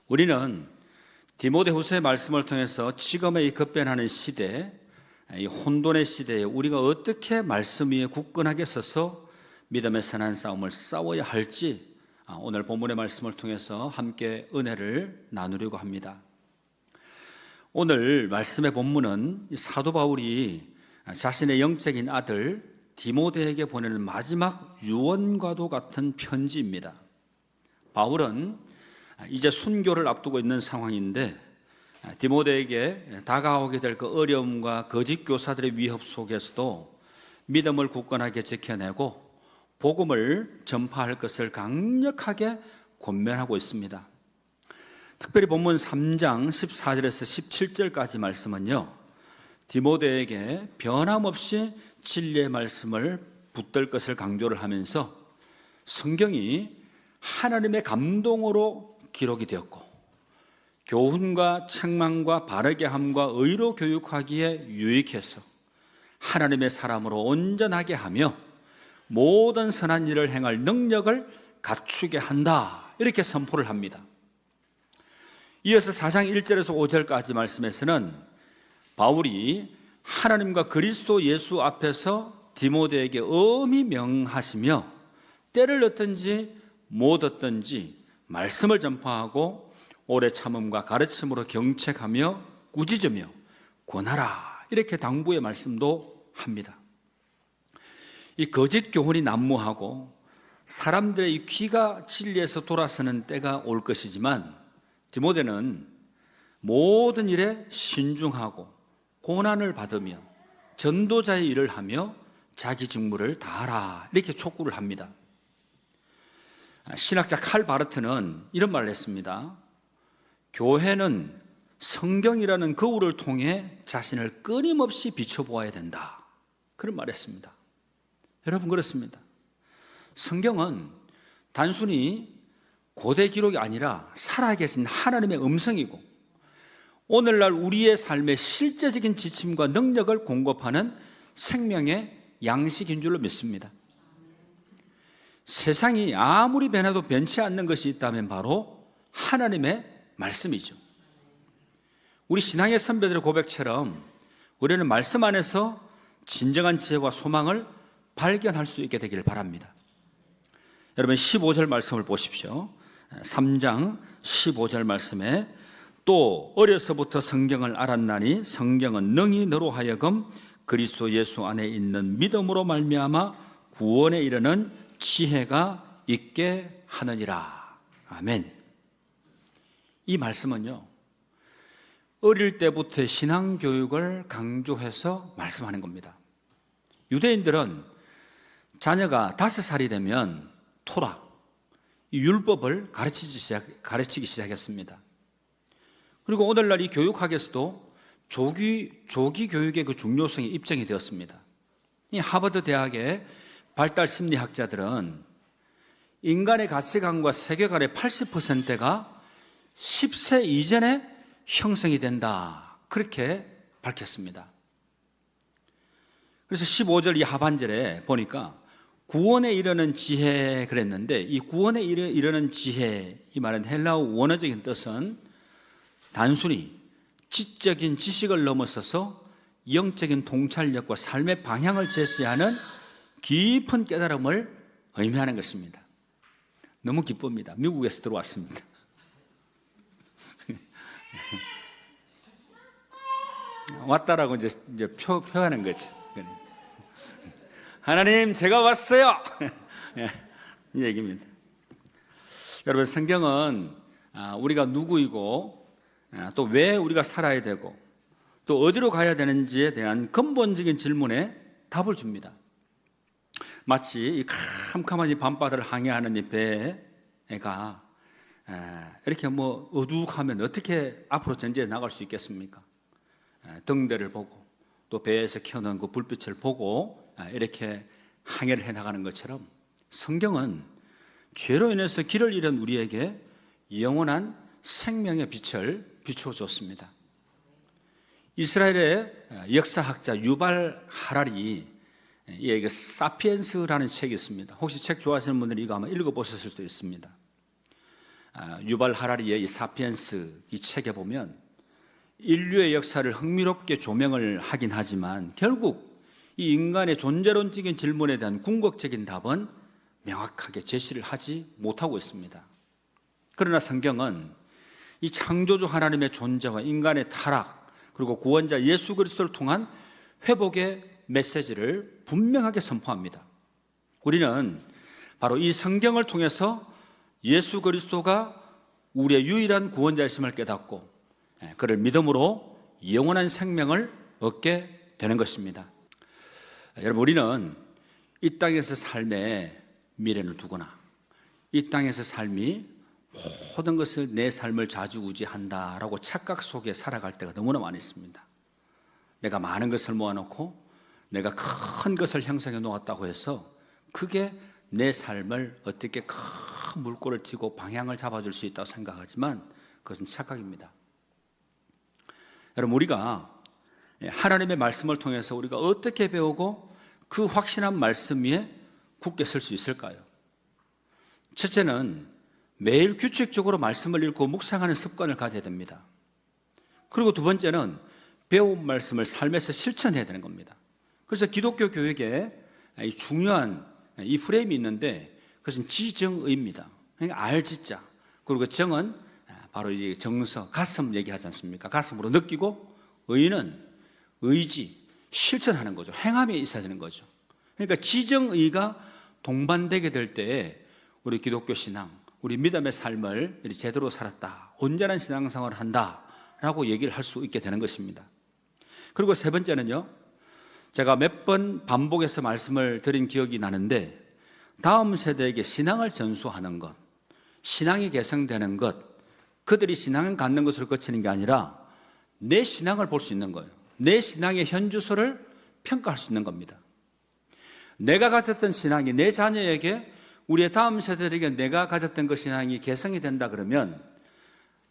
우리는 디모데후서의 말씀을 통해서 지금의 이 급변하는 시대, 이 혼돈의 시대에 우리가 어떻게 말씀 위에 굳건하게 서서 믿음의 선한 싸움을 싸워야 할지 오늘 본문의 말씀을 통해서 함께 은혜를 나누려고 합니다. 오늘 말씀의 본문은 사도 바울이 자신의 영적인 아들 디모데에게 보내는 마지막 유언과도 같은 편지입니다. 바울은 이제 순교를 앞두고 있는 상황인데 디모데에게 다가오게 될 그 어려움과 거짓 교사들의 위협 속에서도 믿음을 굳건하게 지켜내고 복음을 전파할 것을 강력하게 권면하고 있습니다. 특별히 본문 3장 14절에서 17절까지 말씀은요, 디모데에게 변함없이 진리의 말씀을 붙들 것을 강조를 하면서 성경이 하나님의 감동으로 기록이 되었고 교훈과 책망과 바르게 함과 의로 교육하기에 유익해서 하나님의 사람으로 온전하게 하며 모든 선한 일을 행할 능력을 갖추게 한다, 이렇게 선포를 합니다. 이어서 4장 1절에서 5절까지 말씀에서는 바울이 하나님과 그리스도 예수 앞에서 디모데에게 엄히 명하시며 때를 얻든지 못 얻든지 말씀을 전파하고 오래 참음과 가르침으로 경책하며 꾸짖으며 권하라, 이렇게 당부의 말씀도 합니다. 이 거짓 교훈이 난무하고 사람들의 귀가 진리에서 돌아서는 때가 올 것이지만 디모데는 모든 일에 신중하고 고난을 받으며 전도자의 일을 하며 자기 직무를 다하라, 이렇게 촉구를 합니다. 신학자 칼 바르트는 이런 말을 했습니다. 교회는 성경이라는 거울을 통해 자신을 끊임없이 비춰보아야 된다, 그런 말을 했습니다. 여러분, 그렇습니다. 성경은 단순히 고대 기록이 아니라 살아계신 하나님의 음성이고 오늘날 우리의 삶의 실제적인 지침과 능력을 공급하는 생명의 양식인 줄로 믿습니다. 세상이 아무리 변해도 변치 않는 것이 있다면 바로 하나님의 말씀이죠. 우리 신앙의 선배들의 고백처럼 우리는 말씀 안에서 진정한 지혜와 소망을 발견할 수 있게 되기를 바랍니다. 여러분, 15절 말씀을 보십시오. 3장 15절 말씀에 또 어려서부터 성경을 알았나니 성경은 능히 너로 하여금 그리스도 예수 안에 있는 믿음으로 말미암아 구원에 이르는 지혜가 있게 하느니라. 아멘. 이 말씀은요, 어릴 때부터 신앙교육을 강조해서 말씀하는 겁니다. 유대인들은 자녀가 5살이 되면 토라, 이 율법을 가르치기 시작했습니다. 그리고 오늘날 이 교육학에서도 조기 교육의 그 중요성이 입증이 되었습니다. 이 하버드 대학의 발달 심리학자들은 인간의 가치관과 세계관의 80%가 10세 이전에 형성이 된다, 그렇게 밝혔습니다. 그래서 15절 이 하반절에 보니까 구원에 이르는 지혜 그랬는데, 이 구원에 이르는 지혜, 이 말은 헬라어 원어적인 뜻은 단순히 지적인 지식을 넘어서서 영적인 통찰력과 삶의 방향을 제시하는 깊은 깨달음을 의미하는 것입니다. 너무 기쁩니다. 미국에서 들어왔습니다. 왔다라고 이제 표하는 거죠. 하나님, 제가 왔어요. 이 얘기입니다. 여러분, 성경은 우리가 누구이고 또 왜 우리가 살아야 되고 또 어디로 가야 되는지에 대한 근본적인 질문에 답을 줍니다. 마치 이 캄캄한 이 밤바다를 항해하는 이 배가 이렇게 어둑하면 어떻게 앞으로 전제해 나갈 수 있겠습니까? 등대를 보고 또 배에서 켜놓은 그 불빛을 보고 이렇게 항해를 해나가는 것처럼 성경은 죄로 인해서 길을 잃은 우리에게 영원한 생명의 빛을 비춰줬습니다. 이스라엘의 역사학자 유발 하라리 이게 사피엔스라는 책이 있습니다. 혹시 책 좋아하시는 분들이 이거 아마 읽어보셨을 수도 있습니다. 유발 하라리의 이 사피엔스 이 책에 보면 인류의 역사를 흥미롭게 조명을 하긴 하지만 결국 이 인간의 존재론적인 질문에 대한 궁극적인 답은 명확하게 제시를 하지 못하고 있습니다. 그러나 성경은 이 창조주 하나님의 존재와 인간의 타락 그리고 구원자 예수 그리스도를 통한 회복의 메시지를 분명하게 선포합니다. 우리는 바로 이 성경을 통해서 예수 그리스도가 우리의 유일한 구원자이심을 깨닫고 그를 믿음으로 영원한 생명을 얻게 되는 것입니다. 여러분, 우리는 이 땅에서 삶에 미래를 두거나 이 땅에서 삶이 모든 것을 내 삶을 좌지우지한다라고 착각 속에 살아갈 때가 너무나 많이 있습니다. 내가 많은 것을 모아놓고 내가 큰 것을 형성해 놓았다고 해서 그게 내 삶을 어떻게 큰 물꼬를 튀고 방향을 잡아줄 수 있다고 생각하지만 그것은 착각입니다. 여러분, 우리가 하나님의 말씀을 통해서 우리가 어떻게 배우고 그 확신한 말씀 위에 굳게 설 수 있을까요? 첫째는 매일 규칙적으로 말씀을 읽고 묵상하는 습관을 가져야 됩니다. 그리고 두 번째는 배운 말씀을 삶에서 실천해야 되는 겁니다. 그래서 기독교 교육에 중요한 이 프레임이 있는데 그것은 지정의입니다. 그러니까 알지자. 그리고 정은 바로 이 정서, 가슴 얘기하지 않습니까? 가슴으로 느끼고 의는 의지, 실천하는 거죠. 행함에 있어야 되는 거죠. 그러니까 지정의가 동반되게 될 때에 우리 기독교 신앙, 우리 믿음의 삶을 제대로 살았다, 온전한 신앙생활을 한다라고 얘기를 할 수 있게 되는 것입니다. 그리고 세 번째는요, 제가 몇 번 반복해서 말씀을 드린 기억이 나는데 다음 세대에게 신앙을 전수하는 것, 신앙이 개성되는 것, 그들이 신앙을 갖는 것으로 그치는 게 아니라 내 신앙을 볼 수 있는 거예요. 내 신앙의 현주소를 평가할 수 있는 겁니다. 내가 가졌던 신앙이 내 자녀에게, 우리의 다음 세대에게 내가 가졌던 그 신앙이 개성이 된다 그러면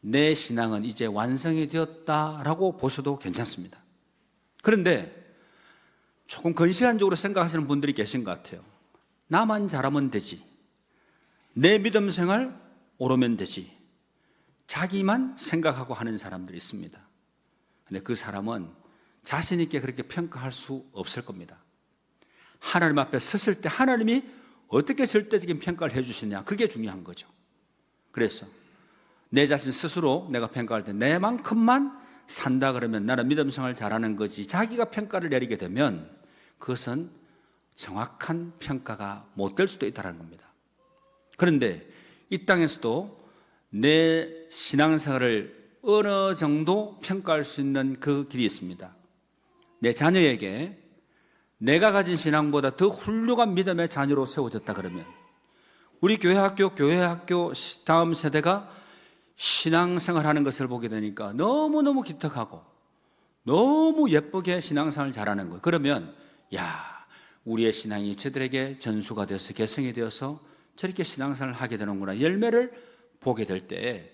내 신앙은 이제 완성이 되었다라고 보셔도 괜찮습니다. 그런데 조금 근시안적으로 생각하시는 분들이 계신 것 같아요. 나만 잘하면 되지, 내 믿음 생활 오르면 되지, 자기만 생각하고 하는 사람들이 있습니다. 근데 그 사람은 자신 있게 그렇게 평가할 수 없을 겁니다. 하나님 앞에 섰을 때 하나님이 어떻게 절대적인 평가를 해주시냐, 그게 중요한 거죠. 그래서 내 자신 스스로 내가 평가할 때 내만큼만 산다 그러면 나는 믿음 생활 잘하는 거지, 자기가 평가를 내리게 되면 그것은 정확한 평가가 못 될 수도 있다는 겁니다. 그런데 이 땅에서도 내 신앙생활을 어느 정도 평가할 수 있는 그 길이 있습니다. 내 자녀에게 내가 가진 신앙보다 더 훌륭한 믿음의 자녀로 세워졌다 그러면 우리 교회 학교 다음 세대가 신앙생활하는 것을 보게 되니까 너무너무 기특하고 너무 예쁘게 신앙생활을 잘하는 거예요. 그러면 우리의 신앙이 저들에게 전수가 되어서 개성이 되어서 저렇게 신앙생활을 하게 되는구나, 열매를 보게 될 때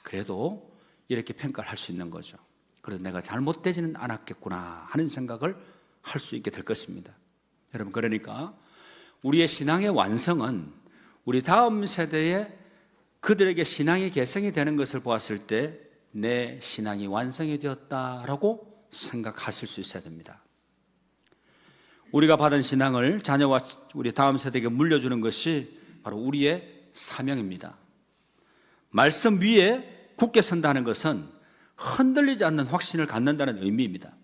그래도 이렇게 평가를 할 수 있는 거죠. 그래서 내가 잘못되지는 않았겠구나 하는 생각을 할 수 있게 될 것입니다. 여러분, 그러니까 우리의 신앙의 완성은 우리 다음 세대에 그들에게 신앙이 개성이 되는 것을 보았을 때 내 신앙이 완성이 되었다라고 생각하실 수 있어야 됩니다. 우리가 받은 신앙을 자녀와 우리 다음 세대에게 물려주는 것이 바로 우리의 사명입니다. 말씀 위에 굳게 선다는 것은 흔들리지 않는 확신을 갖는다는 의미입니다.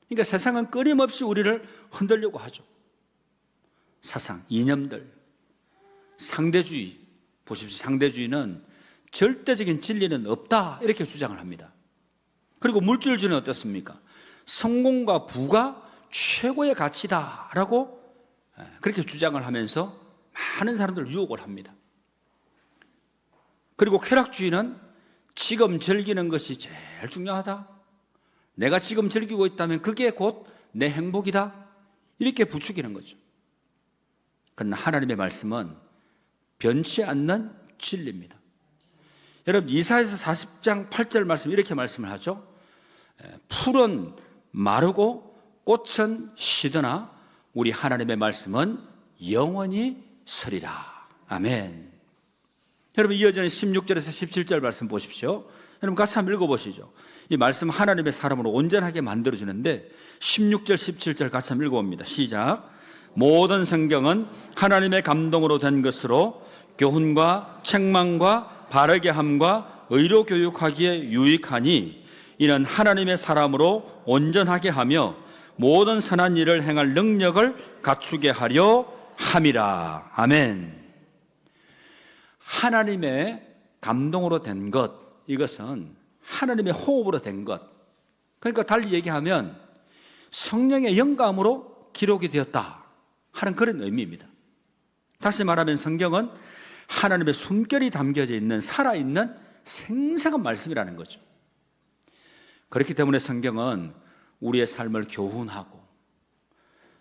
그러니까 세상은 끊임없이 우리를 흔들려고 하죠. 사상, 이념들, 상대주의, 보십시오. 상대주의는 절대적인 진리는 없다 이렇게 주장을 합니다. 그리고 물질주의는 어떻습니까? 성공과 부가 최고의 가치다라고 그렇게 주장을 하면서 많은 사람들을 유혹을 합니다. 그리고 쾌락주의는 지금 즐기는 것이 제일 중요하다, 내가 지금 즐기고 있다면 그게 곧 내 행복이다, 이렇게 부추기는 거죠. 그러나 하나님의 말씀은 변치 않는 진리입니다. 여러분, 이사야서 40장 8절 말씀 이렇게 말씀을 하죠. 풀은 마르고 꽃은 시드나 우리 하나님의 말씀은 영원히 서리라. 아멘. 여러분 이어지는 16절에서 17절 말씀 보십시오. 여러분 같이 한번 읽어보시죠. 이 말씀 하나님의 사람으로 온전하게 만들어주는데 16절 17절 같이 한번 읽어봅니다. 시작. 모든 성경은 하나님의 감동으로 된 것으로 교훈과 책망과 바르게 함과 의로 교육하기에 유익하니 이는 하나님의 사람으로 온전하게 하며 모든 선한 일을 행할 능력을 갖추게 하려 함이라. 아멘. 하나님의 감동으로 된 것, 이것은 하나님의 호흡으로 된 것. 그러니까 달리 얘기하면 성령의 영감으로 기록이 되었다 하는 그런 의미입니다. 다시 말하면 성경은 하나님의 숨결이 담겨져 있는 살아있는 생생한 말씀이라는 거죠. 그렇기 때문에 성경은 우리의 삶을 교훈하고,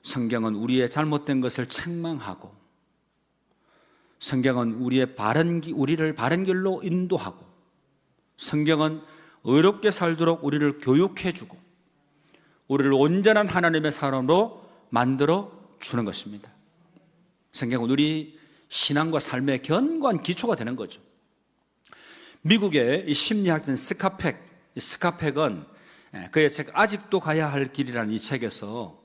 성경은 우리의 잘못된 것을 책망하고, 성경은 우리를 바른 길로 인도하고, 성경은 의롭게 살도록 우리를 교육해주고 우리를 온전한 하나님의 사람으로 만들어 주는 것입니다. 성경은 우리 신앙과 삶의 견고한 기초가 되는 거죠. 미국의 이 심리학자 스카펙은 그의 책 아직도 가야 할 길이라는 이 책에서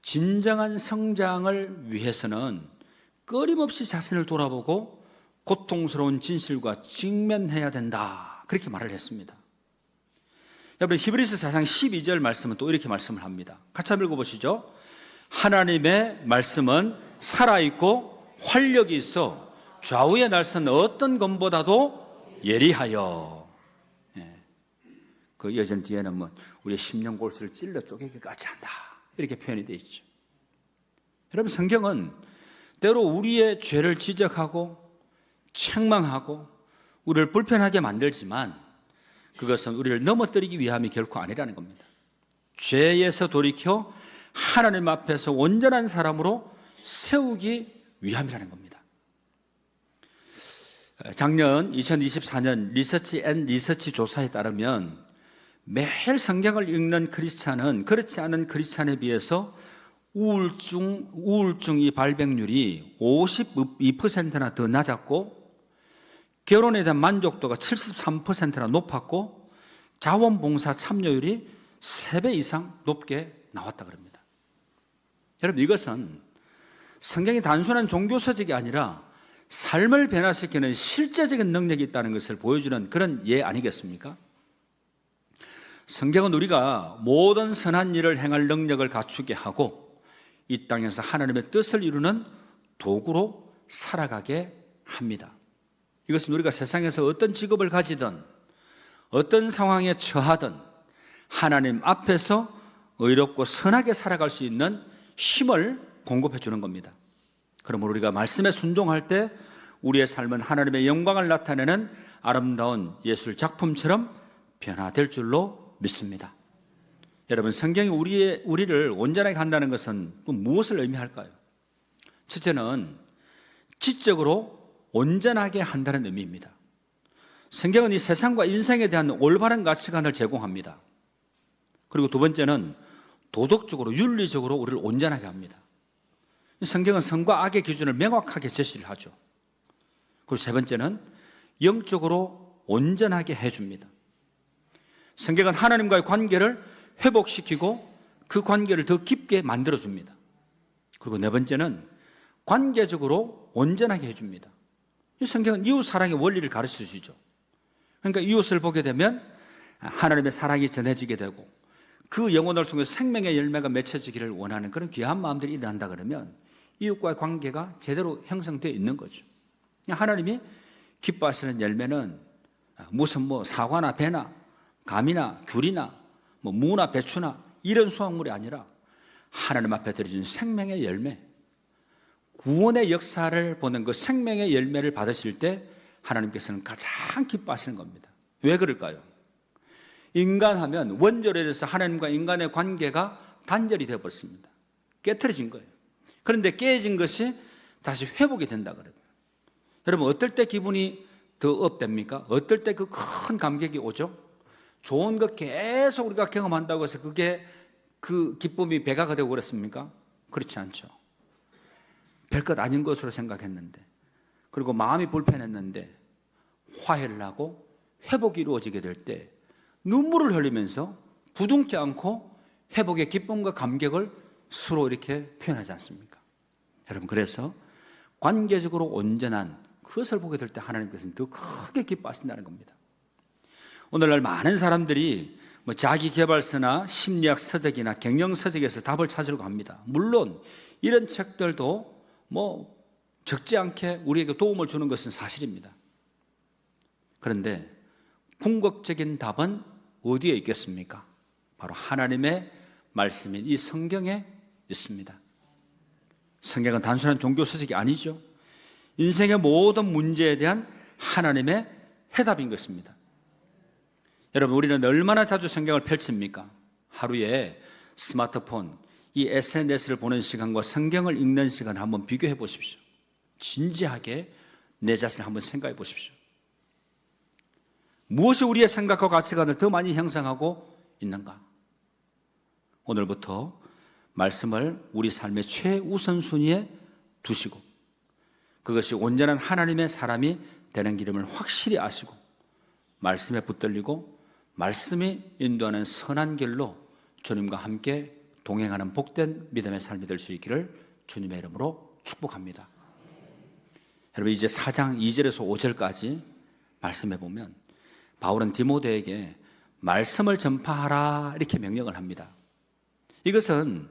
진정한 성장을 위해서는 끊임없이 자신을 돌아보고 고통스러운 진실과 직면해야 된다, 그렇게 말을 했습니다. 여러분 히브리서 4장 12절 말씀은 또 이렇게 말씀을 합니다. 같이 한번 읽어보시죠. 하나님의 말씀은 살아있고 활력이 있어 좌우의 날선 어떤 검보다도 예리하여. 그 여전 뒤에는 뭐 우리의 심령골수를 찔러 쪼개기까지 한다, 이렇게 표현이 되어 있죠. 여러분 성경은 때로 우리의 죄를 지적하고 책망하고 우리를 불편하게 만들지만 그것은 우리를 넘어뜨리기 위함이 결코 아니라는 겁니다. 죄에서 돌이켜 하나님 앞에서 온전한 사람으로 세우기 위함이라는 겁니다. 작년 2024년 리서치 앤 리서치 조사에 따르면 매일 성경을 읽는 크리스찬은 그렇지 않은 크리스찬에 비해서 우울증의 발병률이 52%나 더 낮았고, 결혼에 대한 만족도가 73%나 높았고, 자원봉사 참여율이 3배 이상 높게 나왔다 그럽니다. 여러분 이것은 성경이 단순한 종교서적이 아니라 삶을 변화시키는 실제적인 능력이 있다는 것을 보여주는 그런 예 아니겠습니까? 성경은 우리가 모든 선한 일을 행할 능력을 갖추게 하고 이 땅에서 하나님의 뜻을 이루는 도구로 살아가게 합니다. 이것은 우리가 세상에서 어떤 직업을 가지든 어떤 상황에 처하든 하나님 앞에서 의롭고 선하게 살아갈 수 있는 힘을 공급해 주는 겁니다. 그러므로 우리가 말씀에 순종할 때 우리의 삶은 하나님의 영광을 나타내는 아름다운 예술 작품처럼 변화될 줄로 믿습니다. 여러분 성경이 우리를 온전하게 한다는 것은 또 무엇을 의미할까요? 첫째는 지적으로 온전하게 한다는 의미입니다. 성경은 이 세상과 인생에 대한 올바른 가치관을 제공합니다. 그리고 두 번째는 도덕적으로 윤리적으로 우리를 온전하게 합니다. 성경은 선과 악의 기준을 명확하게 제시를 하죠. 그리고 세 번째는 영적으로 온전하게 해줍니다. 성경은 하나님과의 관계를 회복시키고 그 관계를 더 깊게 만들어줍니다. 그리고 네 번째는 관계적으로 온전하게 해줍니다. 이 성경은 이웃 사랑의 원리를 가르쳐 주죠. 그러니까 이웃을 보게 되면 하나님의 사랑이 전해지게 되고 그 영혼을 통해 생명의 열매가 맺혀지기를 원하는 그런 귀한 마음들이 일어난다 그러면 이웃과의 관계가 제대로 형성되어 있는 거죠. 하나님이 기뻐하시는 열매는 무슨 사과나 배나 감이나 귤이나 무나 배추나 이런 수확물이 아니라 하나님 앞에 드려진 생명의 열매, 구원의 역사를 보는 그 생명의 열매를 받으실 때 하나님께서는 가장 기뻐하시는 겁니다. 왜 그럴까요? 인간하면 원죄로서 하나님과 인간의 관계가 단절이 되어버렸습니다. 깨트려진 거예요. 그런데 깨진 것이 다시 회복이 된다 그래요. 여러분 어떨 때 기분이 더 업됩니까? 어떨 때 그 큰 감격이 오죠? 좋은 거 계속 우리가 경험한다고 해서 그게 그 기쁨이 배가가 되고 그랬습니까? 그렇지 않죠. 별것 아닌 것으로 생각했는데, 그리고 마음이 불편했는데 화해를 하고 회복이 이루어지게 될 때 눈물을 흘리면서 부둥켜 안고 회복의 기쁨과 감격을 서로 이렇게 표현하지 않습니까? 여러분, 그래서 관계적으로 온전한 그것을 보게 될 때 하나님께서는 더 크게 기뻐하신다는 겁니다. 오늘날 많은 사람들이 자기 개발서나 심리학 서적이나 경영 서적에서 답을 찾으려고 합니다. 물론 이런 책들도 적지 않게 우리에게 도움을 주는 것은 사실입니다. 그런데 궁극적인 답은 어디에 있겠습니까? 바로 하나님의 말씀인 이 성경에 있습니다. 성경은 단순한 종교 서적이 아니죠. 인생의 모든 문제에 대한 하나님의 해답인 것입니다. 여러분, 우리는 얼마나 자주 성경을 펼칩니까? 하루에 스마트폰, 이 SNS를 보는 시간과 성경을 읽는 시간을 한번 비교해 보십시오. 진지하게 내 자신을 한번 생각해 보십시오. 무엇이 우리의 생각과 가치관을 더 많이 형성하고 있는가? 오늘부터 말씀을 우리 삶의 최우선순위에 두시고 그것이 온전한 하나님의 사람이 되는 길임을 확실히 아시고 말씀에 붙들리고 말씀이 인도하는 선한 길로 주님과 함께 동행하는 복된 믿음의 삶이 될 수 있기를 주님의 이름으로 축복합니다. 여러분, 이제 4장 2절에서 5절까지 말씀해 보면 바울은 디모데에게 말씀을 전파하라 이렇게 명령을 합니다. 이것은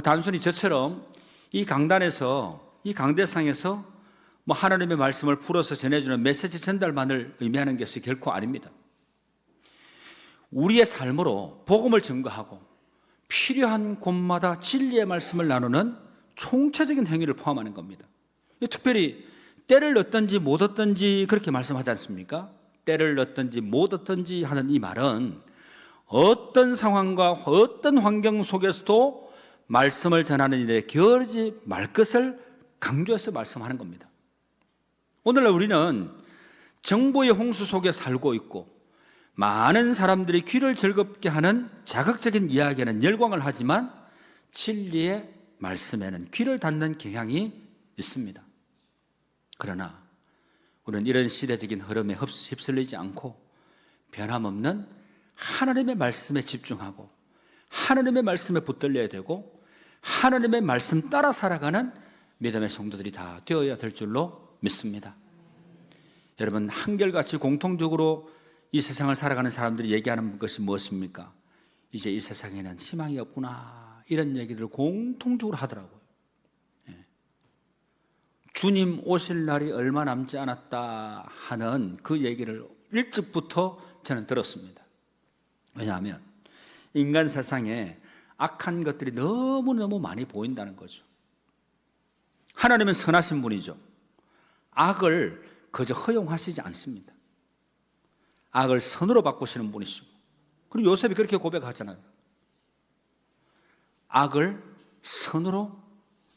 단순히 저처럼 이 강단에서, 이 강대상에서 하나님의 말씀을 풀어서 전해주는 메시지 전달만을 의미하는 것이 결코 아닙니다. 우리의 삶으로 복음을 증거하고 필요한 곳마다 진리의 말씀을 나누는 총체적인 행위를 포함하는 겁니다. 특별히 때를 얻든지 못 얻든지 그렇게 말씀하지 않습니까? 때를 얻든지 못 얻든지 하는 이 말은 어떤 상황과 어떤 환경 속에서도 말씀을 전하는 일에 게으르지 말 것을 강조해서 말씀하는 겁니다. 오늘날 우리는 정보의 홍수 속에 살고 있고 많은 사람들이 귀를 즐겁게 하는 자극적인 이야기에는 열광을 하지만 진리의 말씀에는 귀를 닫는 경향이 있습니다. 그러나 우리는 이런 시대적인 흐름에 휩쓸리지 않고 변함없는 하나님의 말씀에 집중하고 하나님의 말씀에 붙들려야 되고 하나님의 말씀 따라 살아가는 믿음의 성도들이 다 되어야 될 줄로 믿습니다. 여러분, 한결같이 공통적으로 이 세상을 살아가는 사람들이 얘기하는 것이 무엇입니까? 이제 이 세상에는 희망이 없구나, 이런 얘기들을 공통적으로 하더라고요. 주님 오실 날이 얼마 남지 않았다 하는 그 얘기를 일찍부터 저는 들었습니다. 왜냐하면 인간 세상에 악한 것들이 너무너무 많이 보인다는 거죠. 하나님은 선하신 분이죠. 악을 그저 허용하시지 않습니다. 악을 선으로 바꾸시는 분이시고, 그리고 요셉이 그렇게 고백하잖아요. 악을 선으로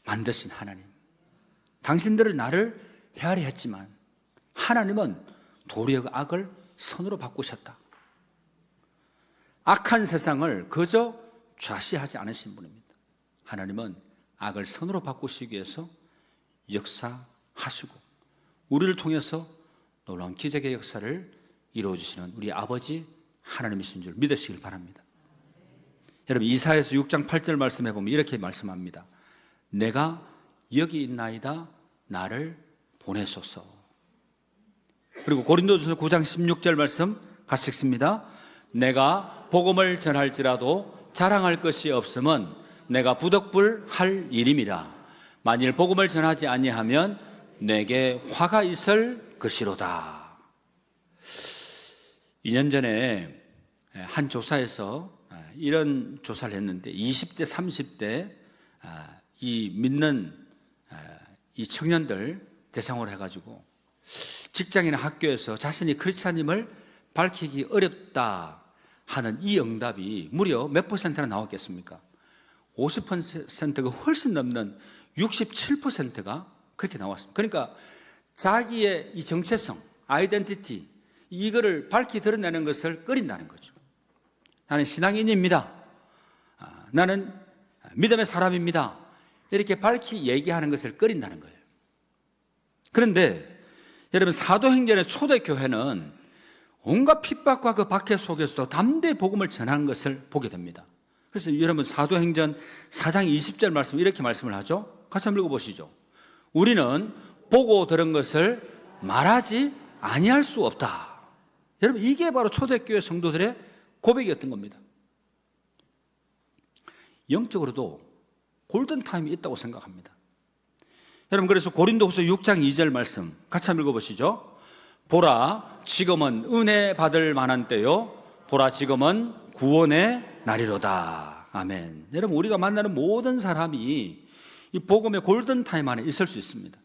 만드신 하나님, 당신들을 나를 헤아려 했지만 하나님은 도리어 악을 선으로 바꾸셨다. 악한 세상을 그저 좌시하지 않으신 분입니다. 하나님은 악을 선으로 바꾸시기 위해서 역사하시고 우리를 통해서 놀라운 기적의 역사를 이루어주시는 우리 아버지 하나님이신 줄 믿으시길 바랍니다. 여러분, 이사야서 6장 8절 말씀해 보면 이렇게 말씀합니다. 내가 여기 있나이다, 나를 보내소서. 그리고 고린도전서 9장 16절 말씀 같이 읽습니다. 내가 복음을 전할지라도 자랑할 것이 없음은 내가 부득불할 일임이라. 만일 복음을 전하지 아니하면 내게 화가 있을 것이로다. 2년 전에 한 조사에서 이런 조사를 했는데 20대, 30대 이 믿는 이 청년들 대상으로 해가지고 직장이나 학교에서 자신이 크리스찬임을 밝히기 어렵다 하는 이 응답이 무려 몇 퍼센트나 나왔겠습니까? 50%가 훨씬 넘는 67%가 그렇게 나왔습니다. 그러니까 자기의 이 정체성, 아이덴티티, 이거를 밝히 드러내는 것을 꺼린다는 거죠. 나는 신앙인입니다. 나는 믿음의 사람입니다. 이렇게 밝히 얘기하는 것을 꺼린다는 거예요. 그런데 여러분, 사도행전의 초대교회는 온갖 핍박과 그 박해 속에서도 담대히 복음을 전하는 것을 보게 됩니다. 그래서 여러분, 사도행전 4장 20절 말씀 이렇게 말씀을 하죠. 같이 한번 읽어보시죠. 우리는 보고 들은 것을 말하지 아니할 수 없다. 여러분, 이게 바로 초대교회 성도들의 고백이었던 겁니다. 영적으로도 골든타임이 있다고 생각합니다. 여러분, 그래서 고린도후서 6장 2절 말씀 같이 한번 읽어보시죠. 보라, 지금은 은혜 받을 만한 때요, 보라, 지금은 구원의 날이로다. 아멘. 여러분, 우리가 만나는 모든 사람이 이 복음의 골든타임 안에 있을 수 있습니다.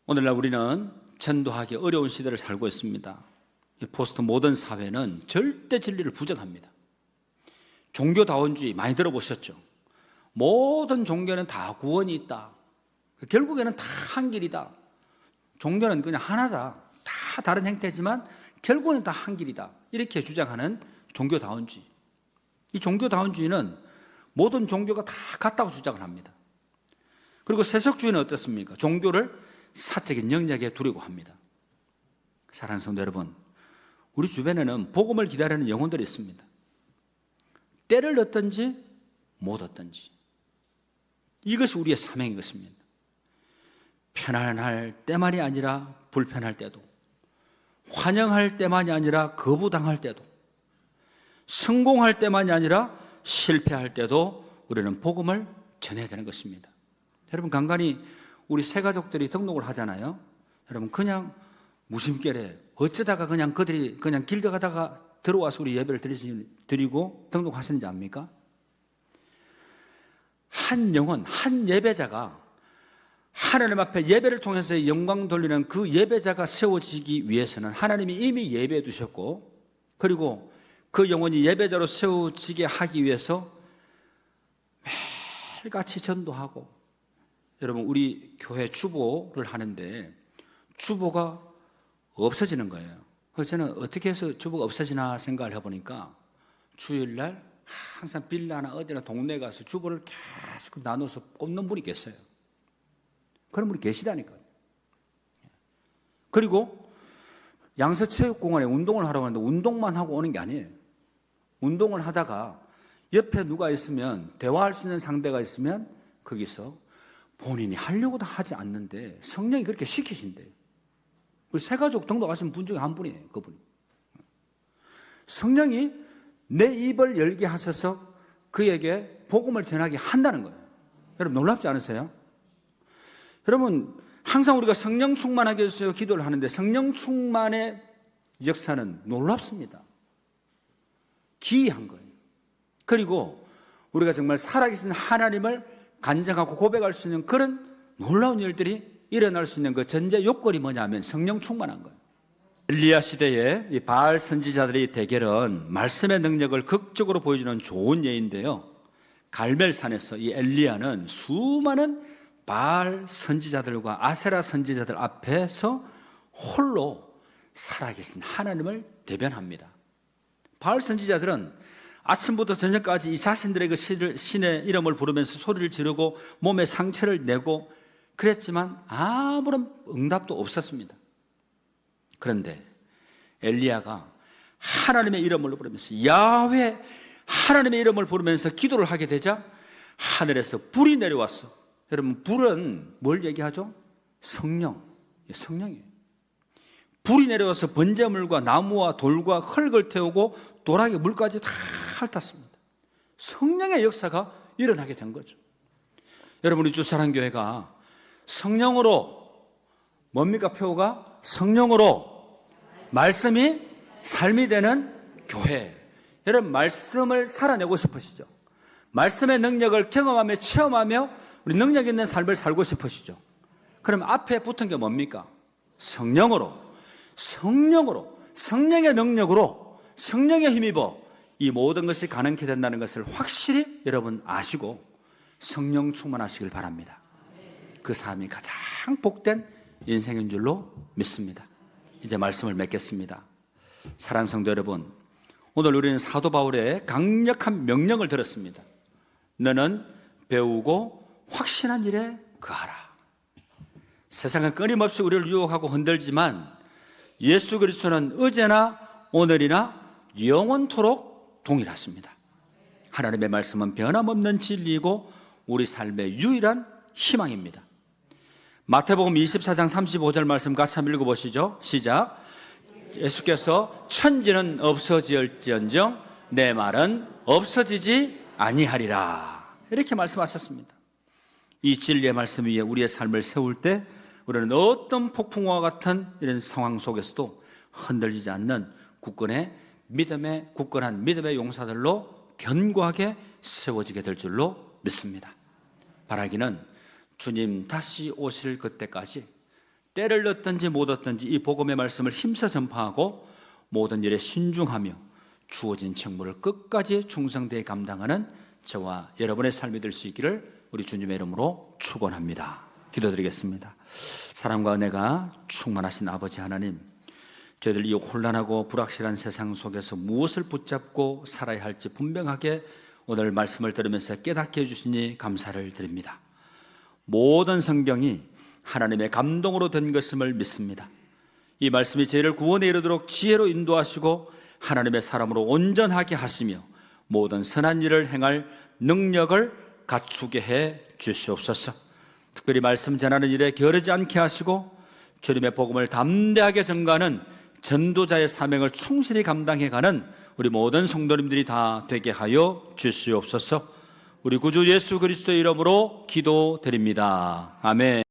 오늘날 우리는 전도하기 어려운 시대를 살고 있습니다. 이 포스트 모던 사회는 절대 진리를 부정합니다. 종교다원주의 많이 들어보셨죠? 모든 종교는 다 구원이 있다. 결국에는 다 한 길이다. 종교는 그냥 하나다. 다 다른 형태지만 결국은 다 한 길이다. 이렇게 주장하는 종교다원주의. 이 종교다원주의는 모든 종교가 다 같다고 주장을 합니다. 그리고 세속주의는 어떻습니까? 종교를 사적인 영역에 두려고 합니다. 사랑하는 성도 여러분, 우리 주변에는 복음을 기다리는 영혼들이 있습니다. 때를 얻든지 못 얻든지 이것이 우리의 사명인 것입니다. 편안할 때만이 아니라 불편할 때도, 환영할 때만이 아니라 거부당할 때도, 성공할 때만이 아니라 실패할 때도 우리는 복음을 전해야 되는 것입니다. 여러분, 간간히 우리 새 가족들이 등록을 하잖아요. 여러분, 그냥 무심결에 어쩌다가 그냥 그들이 그냥 길 가다가 들어와서 우리 예배를 드리고 등록하시는지 압니까? 한 영혼, 한 예배자가 하나님 앞에 예배를 통해서 영광 돌리는 그 예배자가 세워지기 위해서는 하나님이 이미 예배해 두셨고, 그리고 그 영혼이 예배자로 세워지게 하기 위해서 매일같이 전도하고, 여러분, 우리 교회 주보를 하는데 주보가 없어지는 거예요. 그래서 저는 어떻게 해서 주보가 없어지나 생각을 해보니까 주일날 항상 빌라나 어디나 동네 가서 주보를 계속 나눠서 꼽는 분이 계세요. 그런 분이 계시다니까요. 그리고 양서체육공원에 운동을 하러 가는데 운동만 하고 오는 게 아니에요. 운동을 하다가 옆에 누가 있으면, 대화할 수 있는 상대가 있으면 거기서 본인이 하려고도 하지 않는데 성령이 그렇게 시키신대요. 우리 새가족 등록하신 분 중에 한 분이에요. 그분이. 성령이 내 입을 열게 하셔서 그에게 복음을 전하게 한다는 거예요. 여러분, 놀랍지 않으세요? 여러분, 항상 우리가 성령 충만하게 해서 기도를 하는데 성령 충만의 역사는 놀랍습니다. 기이한 거예요. 그리고 우리가 정말 살아계신 하나님을 간증하고 고백할 수 있는 그런 놀라운 일들이 일어날 수 있는 그 전제 요건이 뭐냐면 성령 충만한 거예요. 엘리야 시대에 이 바알 선지자들의 대결은 말씀의 능력을 극적으로 보여주는 좋은 예인데요. 갈멜산에서 이 엘리야는 수많은 바알 선지자들과 아세라 선지자들 앞에서 홀로 살아계신 하나님을 대변합니다. 바알 선지자들은 아침부터 저녁까지 이 자신들의 그 신의 이름을 부르면서 소리를 지르고 몸에 상처를 내고 그랬지만 아무런 응답도 없었습니다. 그런데 엘리야가 하나님의 이름을 부르면서 야훼 하나님의 이름을 부르면서 기도를 하게 되자 하늘에서 불이 내려왔어. 여러분, 불은 뭘 얘기하죠? 성령, 성령이에요. 불이 내려와서 번제물과 나무와 돌과 흙을 태우고 도락에 물까지 다 핥았습니다. 성령의 역사가 일어나게 된 거죠. 여러분, 우리 주사랑교회가 성령으로 뭡니까? 표가 성령으로 말씀이 삶이 되는 교회. 여러분, 말씀을 살아내고 싶으시죠? 말씀의 능력을 경험하며 체험하며 우리 능력 있는 삶을 살고 싶으시죠? 그럼 앞에 붙은 게 뭡니까? 성령으로, 성령의 능력으로, 성령의 힘입어 이 모든 것이 가능케 된다는 것을 확실히 여러분 아시고 성령 충만하시길 바랍니다. 그 삶이 가장 복된 인생인 줄로 믿습니다. 이제 말씀을 맺겠습니다. 사랑하는 성도 여러분, 오늘 우리는 사도 바울의 강력한 명령을 들었습니다. 너는 배우고 확신한 일에 거하라. 세상은 끊임없이 우리를 유혹하고 흔들지만 예수 그리스도는 어제나 오늘이나 영원토록 동일하십니다. 하나님의 말씀은 변함없는 진리이고 우리 삶의 유일한 희망입니다. 마태복음 24장 35절 말씀 같이 한번 읽어보시죠. 시작. 예수께서 천지는 없어질지언정 내 말은 없어지지 아니하리라, 이렇게 말씀하셨습니다. 이 진리의 말씀 위에 우리의 삶을 세울 때 우리는 어떤 폭풍과 같은 이런 상황 속에서도 흔들리지 않는 굳건한 믿음의 용사들로 견고하게 세워지게 될 줄로 믿습니다. 바라기는 주님 다시 오실 그때까지 때를 얻든지 못 얻든지 이 복음의 말씀을 힘써 전파하고 모든 일에 신중하며 주어진 책무를 끝까지 충성되게 감당하는 저와 여러분의 삶이 될 수 있기를 우리 주님의 이름으로 축원합니다. 기도드리겠습니다. 사랑과 은혜가 충만하신 아버지 하나님, 저희들 이 혼란하고 불확실한 세상 속에서 무엇을 붙잡고 살아야 할지 분명하게 오늘 말씀을 들으면서 깨닫게 해주시니 감사를 드립니다. 모든 성경이 하나님의 감동으로 된 것임을 믿습니다. 이 말씀이 저희를 구원에 이르도록 지혜로 인도하시고 하나님의 사람으로 온전하게 하시며 모든 선한 일을 행할 능력을 갖추게 해 주시옵소서. 특별히 말씀 전하는 일에 게으르지 않게 하시고 주님의 복음을 담대하게 전가하는 전도자의 사명을 충실히 감당해가는 우리 모든 성도님들이 다 되게 하여 주시옵소서. 우리 구주 예수 그리스도의 이름으로 기도드립니다. 아멘.